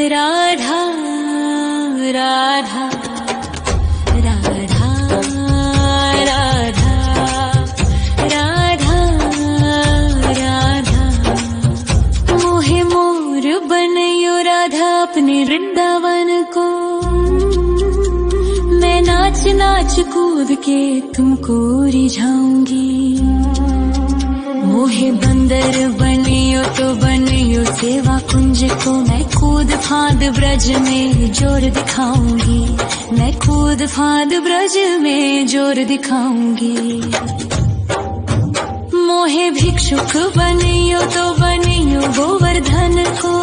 राधा राधा राधा राधा राधा राधा मोहे मोर बनयो राधा अपने वृंदावन को। मैं नाच नाच कूद के तुमको रिझाऊंगी। मोहे बंदर बनियो तो बनियो सेवा कुंज को। मैं कूद फांद ब्रज में जोर दिखाऊंगी। मैं कूद फांद ब्रज में जोर दिखाऊंगी। मोहे भिक्षुक बनियो तो बनियो गोवर्धन को।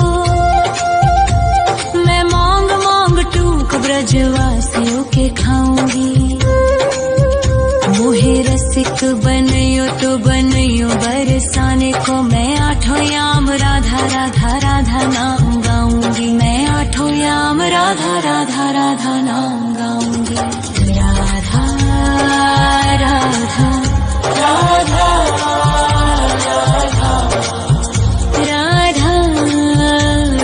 मैं मांग मांग टूक ब्रजवासियों के खाऊंगी। मोहे रसिक बनयो तो बनयो बरसाने को। मैं आठों याम राधा राधा राधा नाम गाऊंगी। मैं आठों याम राधा राधा राधा नाम गाऊंगी। राधा राधा राधा राधा राधा राधा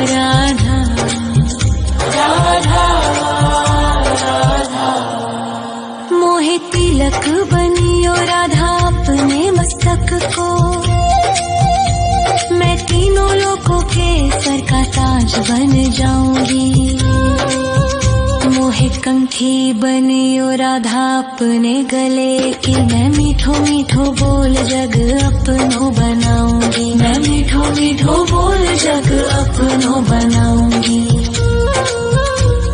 राधा राधा मोहे तिलक बनियो राधा अपने मस्तक को। मैं तीनों लोगों के सर का ताज बन जाऊंगी। मोहे कंठी बनियो राधा अपने गले की। मैं मीठो मीठो बोल जग अपनो बनाऊंगी। मैं मीठो मीठो बोल जग अपनो बनाऊंगी।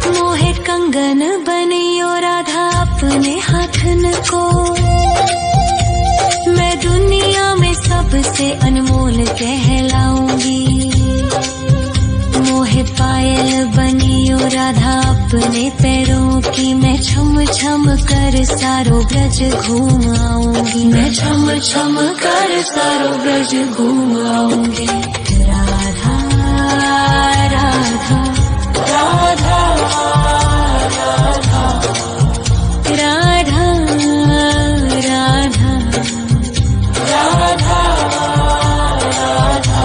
मोहे कंगन बनियो राधा अपने हाथन को। मैं दुनिया में सबसे अनमोल कहलाऊंगी। मोहे पायल बनियो राधा अपने पैरों की। मैं छम छम कर सारो ब्रज घूम आऊंगी। मैं छम छम कर सारो ब्रज घूम आऊंगी। राधा राधा राधा राधा राधा राधा राधा राधा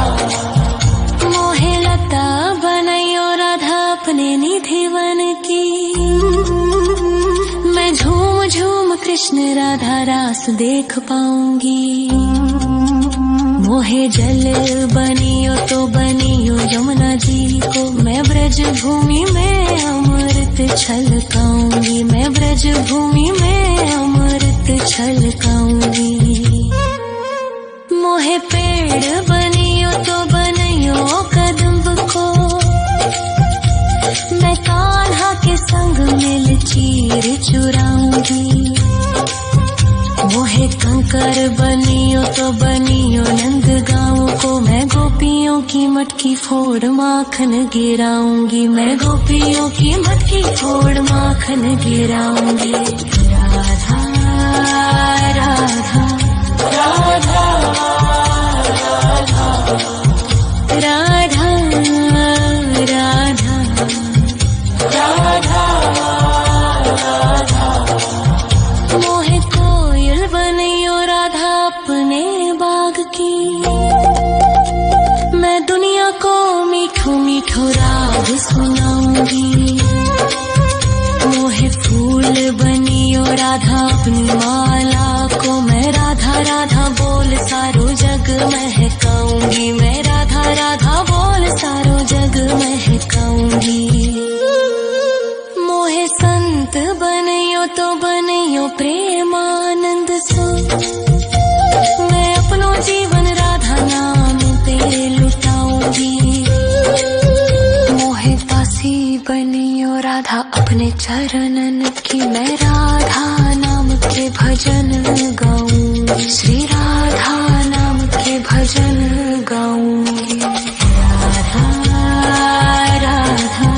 मोहे लता बनयो राधा अपने निधि वन की। मैं झूम झूम कृष्ण राधा रास देख पाऊंगी। मोहे जल बनियो तो बनियो यमुना जी को। मैं ब्रज भूमि में अमृत छलकाऊंगी। मैं ब्रज भूमि में अमृत छलकाऊंगी। मोहे पेड़ बनियो तो बनियो कदम्ब को। मैं कान्हा के संग मिल चीर चुराऊंगी। मोहे कंकर बनियो तो बनियो नंद गाँव को। मैं गोपियों की मटकी फोड़ माखन गिराऊंगी। मैं गोपियों की मटकी फोड़ माखन गिराऊंगी। राधा राधा राधा राधा राधा राधा राधा राधा मोहे कोयल बनियो राधा अपने बाग की। मैं दुनिया को मीठो मीठो राग सुनाऊंगी। मोहे फूल बनियो राधा अपनी माला को। मैं राधा राधा बोल सारो जग महकाऊंगी। मैं राधा राधा बोल सारो जग महकाऊंगी। मोहे संत बनियो तो बनियो प्रेमानंद सो। मैं अपनो जीवन राधा नाम पे लुटाऊंगी। मोहे दासी बनियो राधा अपने चरणन की। मैं राधा नाम के भजन गाऊंगी। श्री राधा नाम के भजन गाऊंगी। राधा राधा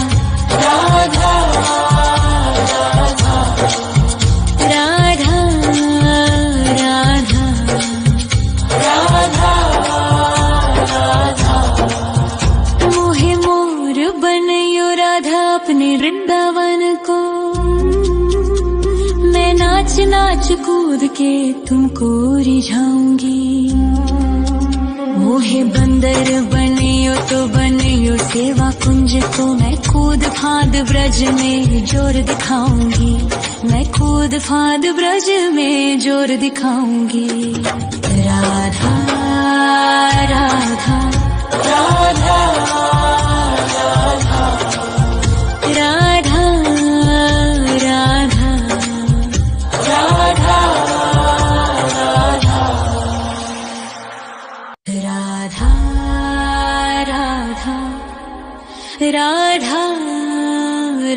राधा राधा राधा राधा राधा मोहे मोर बनयो राधा अपने वृंदावन को। मैं नाच नाच कूद के तुमको रिझाऊंगी। मोहे बंदर बनियो तो बनियो सेवा कुंज कुंज को मैं कूद फांद ब्रज में जोर दिखाऊंगी, मैं कूद फांद ब्रज में जोर दिखाऊंगी। राधा राधा राधा राधा राधा राधा राधा राधा राधा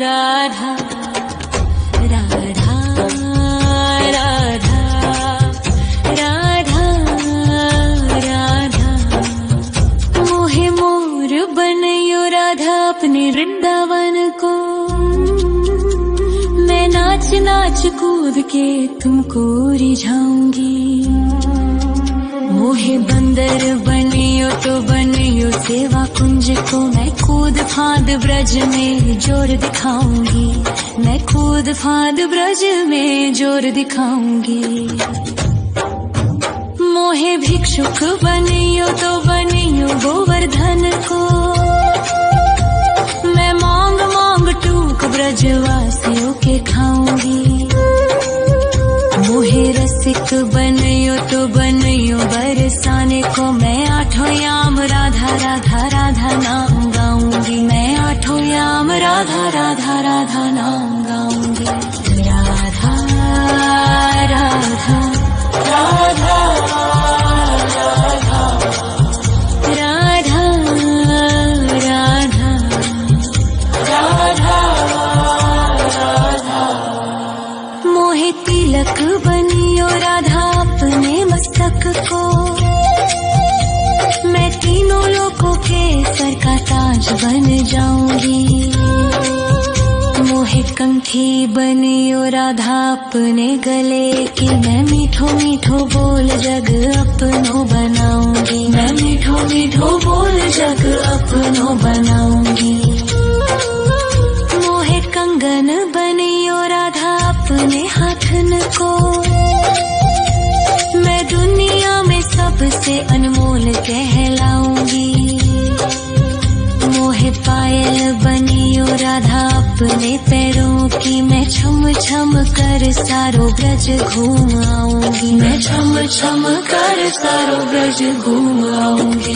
राधा राधा राधा राधा राधा राधा मोहे मोर बनयो राधा अपने वृंदावन को, मैं नाच नाच कूद के तुमको रिझाऊंगी। मोहे बंदर बनियो तो बनियो सेवा कुंज को, मैं कूद फांद ब्रज में जोर दिखाऊंगी, मैं कूद फांद ब्रज में जोर दिखाऊंगी। मोहे भिक्षुक बनियो तो बनियो गोवर्धन को, मैं मांग मांग टूक ब्रजवासियों के खाऊंगी। मोहे रसिक बनयो तो बनयो बरसाने को, मैं आठों याम राधा राधा राधा नाम गाऊंगी, मैं आठों याम राधा राधा राधा नाम गाऊंगी। राधा राधा राधा राधा राधा राधा राधा मोहे तिलक बनियो राधा अपने मस्तक को, मैं तीनों लोगों के सर का ताज बन जाऊंगी। मोहे कंठी बनियो राधा अपने गले की, मैं मीठो मीठो बोल जग अपनो बनाऊंगी, मैं मीठो मीठो बोल जग अपनो बनाऊंगी। मोहे कंगन बनियो राधा अपने हाथन को, मैं दुनिया में सबसे अनमोल कहलाऊंगी। मोहे पायल बनियो राधा अपने पैरों की, मैं छम छम कर सारो ब्रज घूम आऊंगी, मैं छम छम कर सारो ब्रज घूम आऊंगी।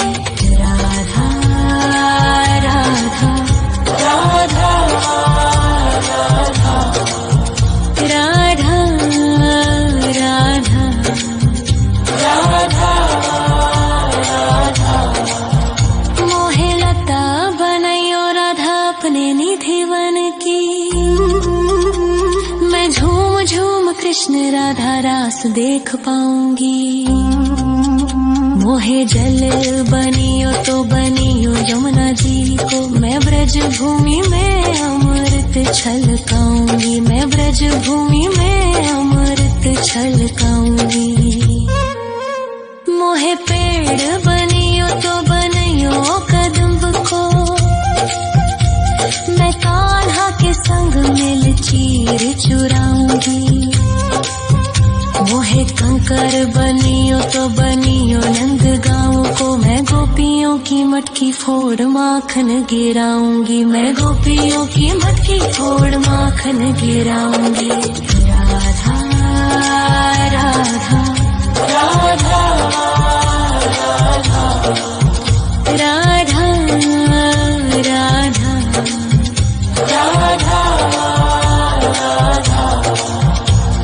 राधा राधा राधा राधा राधा राधा राधा राधा मोहे लता बनयो राधा अपने निधि वन की, मैं झूम झूम कृष्ण राधा रास देख पाऊंगी। मोहे जल बनियो तो बनियो यमुना जी को, मैं ब्रज भूमि में अमृत छलकाऊंगी, मैं ब्रज भूमि में अमृत छलकाऊंगी। मोहे पेड़ बनियो तो बनियो कदम्ब को, मैं कान्हा के संग मिल चीर चुराऊंगी। मोहे कंकर बनियो तो बनियो नंद गाँव को, मैं गोपियों की मटकी फोड़ माखन गिराऊंगी, मैं गोपियों की मटकी फोड़ माखन गिराऊंगी। राधा राधा राधा राधा राधा राधा राधा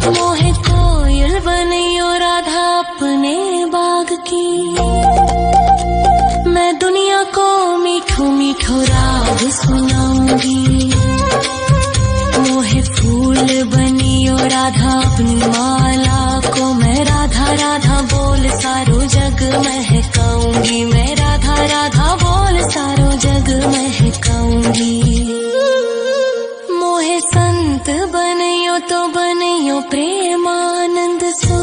मोहे कोयल बनियो राधा अपने बाग की, मैं दुनिया को मीठो मीठो राग सुनाऊंगी। मोहे फूल बनियो राधा अपनी माला को, मैं राधा राधा बोल सारो जग महकाऊंगी, मैं राधा राधा बोल सारो जग महकाऊंगी। मोहे संत बनियो तो बनियो प्रेमानंद सो,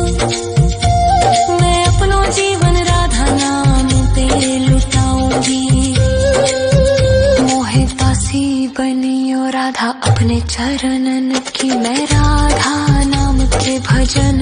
मैं अपनो जीवन राधा नाम पे लुटाऊंगी। मोहे दासी बनियो राधा अपने चरणन की, मैं राधा नाम के भजन